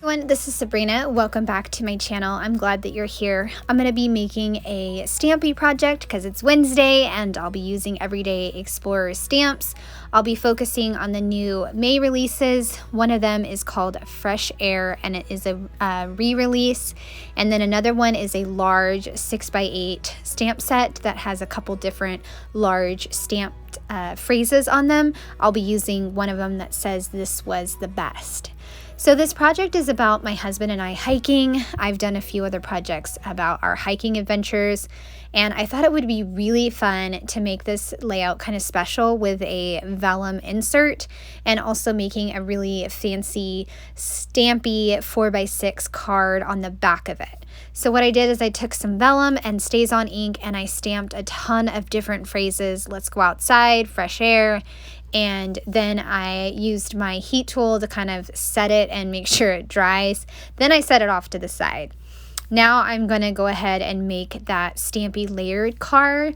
Everyone, this is Sabrina. Welcome back to my channel. I'm glad that you're here. I'm going to be making a stampy project because it's Wednesday and I'll be using Everyday Explorer stamps. I'll be focusing on the new May releases. One of them is called Fresh Air and it is a re-release. And then another one is a large 6x8 stamp set that has a couple different large stamped phrases on them. I'll be using one of them that says "This was the best." So this project is about my husband and I hiking. I've done a few other projects about our hiking adventures, and I thought it would be really fun to make this layout kind of special with a vellum insert and also making a really fancy stampy 4x6 card on the back of it. So what I did is I took some vellum and StazOn ink and I stamped a ton of different phrases. Let's go outside, fresh air. And then I used my heat tool to kind of set it and make sure it dries. Then I set it off to the side. Now I'm going to go ahead and make that stampy layered card.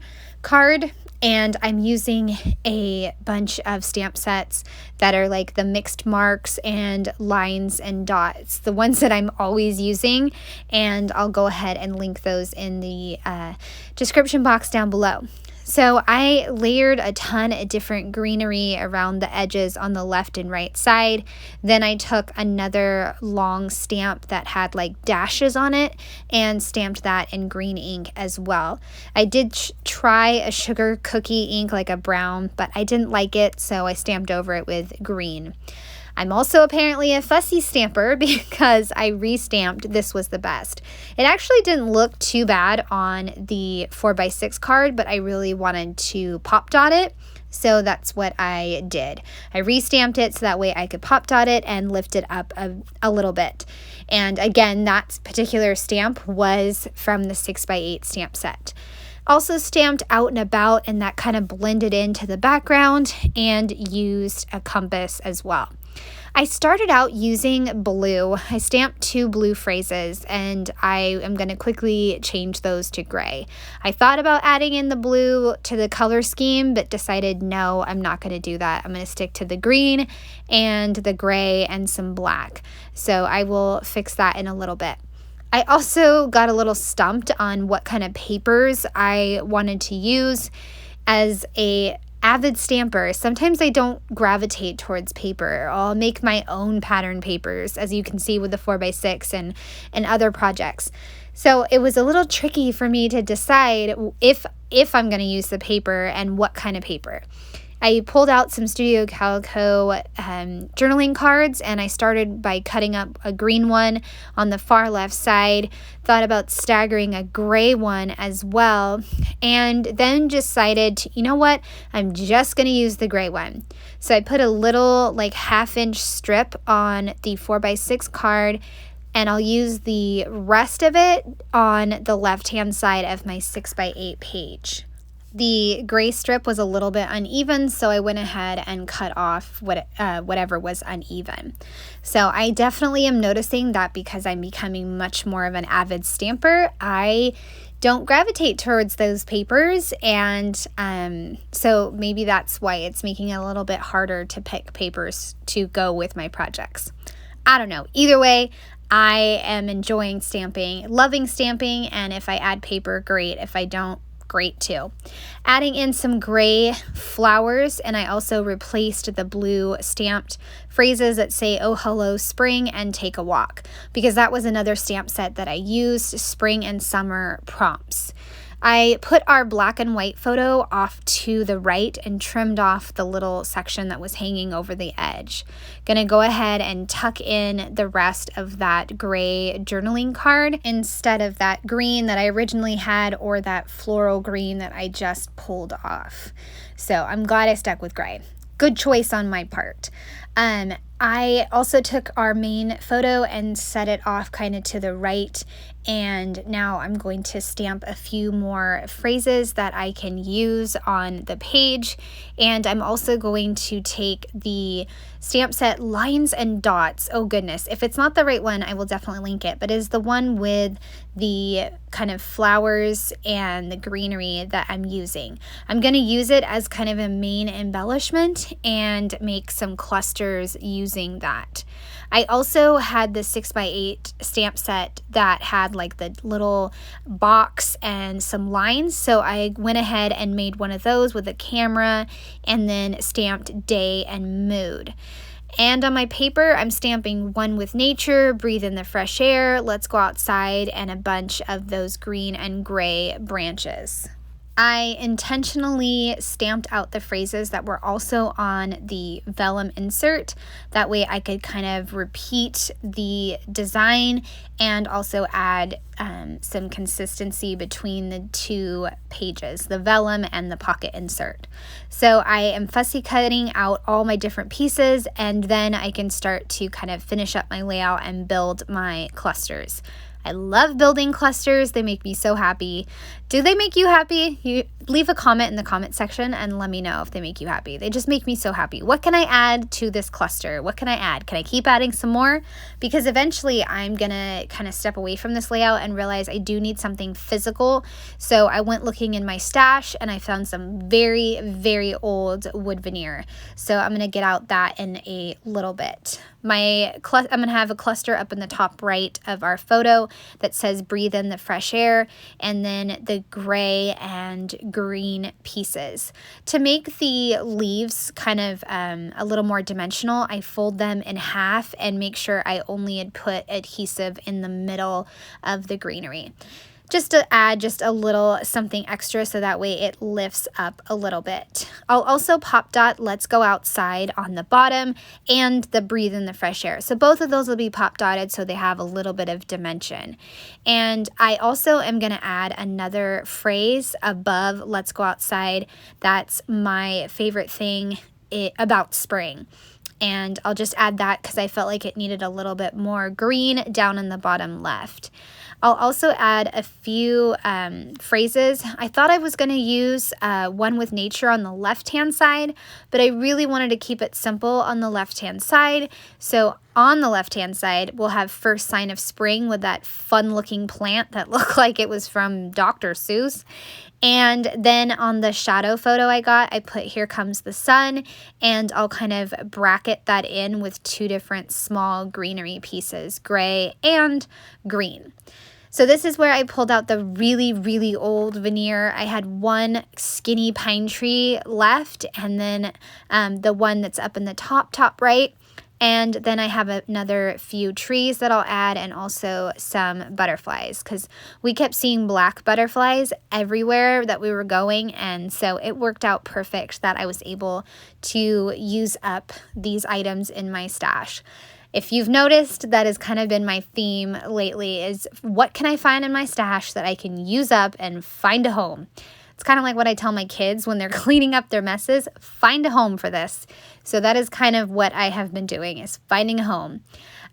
And I'm using a bunch of stamp sets that are like the mixed marks and lines and dots, the ones that I'm always using. And I'll go ahead and link those in the description box down below. So I layered a ton of different greenery around the edges on the left and right side. Then I took another long stamp that had like dashes on it and stamped that in green ink as well. I did try a sugar cookie ink, like a brown, but I didn't like it, so I stamped over it with green. I'm also apparently a fussy stamper because I re-stamped "This was the best." It actually didn't look too bad on the 4x6 card, but I really wanted to pop dot it, so that's what I did. I re-stamped it so that way I could pop dot it and lift it up a little bit. And again, that particular stamp was from the 6x8 stamp set. Also stamped Out and About, and that kind of blended into the background, and used a compass as well. I started out using blue. I stamped 2 blue phrases and I am going to quickly change those to gray. I thought about adding in the blue to the color scheme, but decided no, I'm not going to do that. I'm going to stick to the green and the gray and some black. So I will fix that in a little bit. I also got a little stumped on what kind of papers I wanted to use. As a avid stamper, sometimes I don't gravitate towards paper. I'll make my own pattern papers, as you can see with the 4x6 and other projects. So it was a little tricky for me to decide if I'm going to use the paper and what kind of paper. I pulled out some Studio Calico journaling cards, and I started by cutting up a green one on the far left side, thought about staggering a gray one as well, and then decided to, you know what, I'm just going to use the gray one. So I put a little like 1/2-inch strip on the 4x6 card, and I'll use the rest of it on the left-hand side of my 6x8 page. The gray strip was a little bit uneven, so I went ahead and cut off whatever was uneven. So I definitely am noticing that because I'm becoming much more of an avid stamper, I don't gravitate towards those papers, and so maybe that's why it's making it a little bit harder to pick papers to go with my projects. I don't know. Either way, I am enjoying stamping, loving stamping, and if I add paper, great. If I don't, great too. Adding in some gray flowers, and I also replaced the blue stamped phrases that say "Oh hello spring" and "Take a walk," because that was another stamp set that I used, spring and summer prompts. I put our black and white photo off to the right and trimmed off the little section that was hanging over the edge. Gonna go ahead and tuck in the rest of that gray journaling card instead of that green that I originally had, or that floral green that I just pulled off. So I'm glad I stuck with gray. Good choice on my part. I also took our main photo and set it off kind of to the right, and now I'm going to stamp a few more phrases that I can use on the page, and I'm also going to take the stamp set Lines and Dots. Oh goodness, if it's not the right one, I will definitely link it, but it is the one with the kind of flowers and the greenery that I'm using. I'm going to use it as kind of a main embellishment and make some clusters using that. I also had the 6x8 stamp set that had like the little box and some lines, so I went ahead and made one of those with a camera and then stamped day and mood. And on my paper, I'm stamping one with nature, breathe in the fresh air, let's go outside, and a bunch of those green and gray branches. I intentionally stamped out the phrases that were also on the vellum insert. That way I could kind of repeat the design and also add some consistency between the two pages, the vellum and the pocket insert. So I am fussy cutting out all my different pieces, and then I can start to kind of finish up my layout and build my clusters. I love building clusters. They make me so happy. Do they make you happy? You leave a comment in the comment section and let me know if they make you happy. They just make me so happy. What can I add to this cluster? What can I add? Can I keep adding some more? Because eventually I'm gonna kind of step away from this layout and realize I do need something physical. So I went looking in my stash and I found some very, very old wood veneer. So I'm gonna get out that in a little bit. I'm gonna have a cluster up in the top right of our photo that says breathe in the fresh air, and then the gray and green pieces. To make the leaves kind of a little more dimensional, I fold them in half and make sure I only had put adhesive in the middle of the greenery, just to add just a little something extra so that way it lifts up a little bit. I'll also pop dot let's go outside on the bottom and the breathe in the fresh air. So both of those will be pop dotted so they have a little bit of dimension. And I also am going to add another phrase above let's go outside. That's my favorite thing about spring. And I'll just add that because I felt like it needed a little bit more green down in the bottom left. I'll also add a few phrases. I thought I was going to use one with nature on the left-hand side, but I really wanted to keep it simple on the left-hand side. So on the left-hand side, we'll have first sign of spring with that fun-looking plant that looked like it was from Dr. Seuss. And then on the shadow photo I got, I put here comes the sun, and I'll kind of bracket that in with two different small greenery pieces, gray and green. So this is where I pulled out the really, really old veneer. I had one skinny pine tree left, and then the one that's up in the top right. And then I have another few trees that I'll add, and also some butterflies, because we kept seeing black butterflies everywhere that we were going, and so it worked out perfect that I was able to use up these items in my stash. If you've noticed, that has kind of been my theme lately, is what can I find in my stash that I can use up and find a home? It's kind of like what I tell my kids when they're cleaning up their messes, find a home for this. So that is kind of what I have been doing, is finding a home.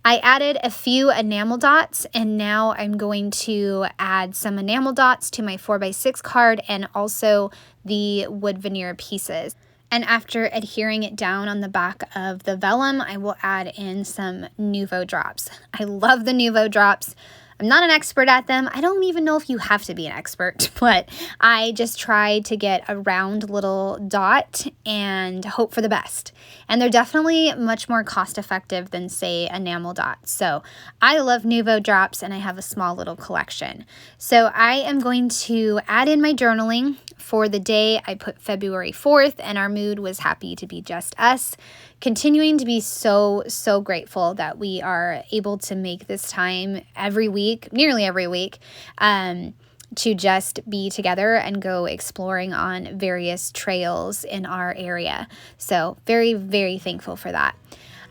I added a few enamel dots, and now I'm going to add some enamel dots to my 4x6 card and also the wood veneer pieces. And after adhering it down on the back of the vellum, I will add in some Nuvo drops. I love the Nuvo drops. I'm not an expert at them. I don't even know if you have to be an expert, but I just try to get a round little dot and hope for the best. And they're definitely much more cost effective than, say, enamel dots. So I love Nuvo drops, and I have a small little collection. So I am going to add in my journaling. For the day, I put February 4th, and our mood was happy to be just us. Continuing to be so grateful that we are able to make this time every week, nearly every week, to just be together and go exploring on various trails in our area. So very, very thankful for that.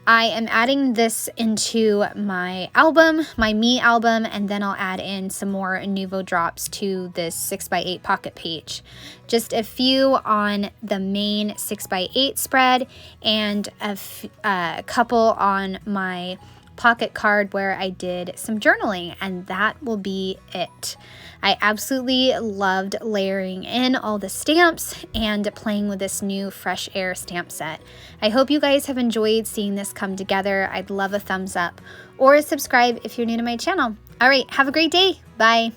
I am adding this into my album, my me album, and then I'll add in some more Nuvo drops to this 6x8 pocket page. Just a few on the main 6x8 spread, and a couple on my pocket card where I did some journaling, and that will be it. I absolutely loved layering in all the stamps and playing with this new Fresh Air stamp set. I hope you guys have enjoyed seeing this come together. I'd love a thumbs up or a subscribe if you're new to my channel. All right, have a great day. Bye.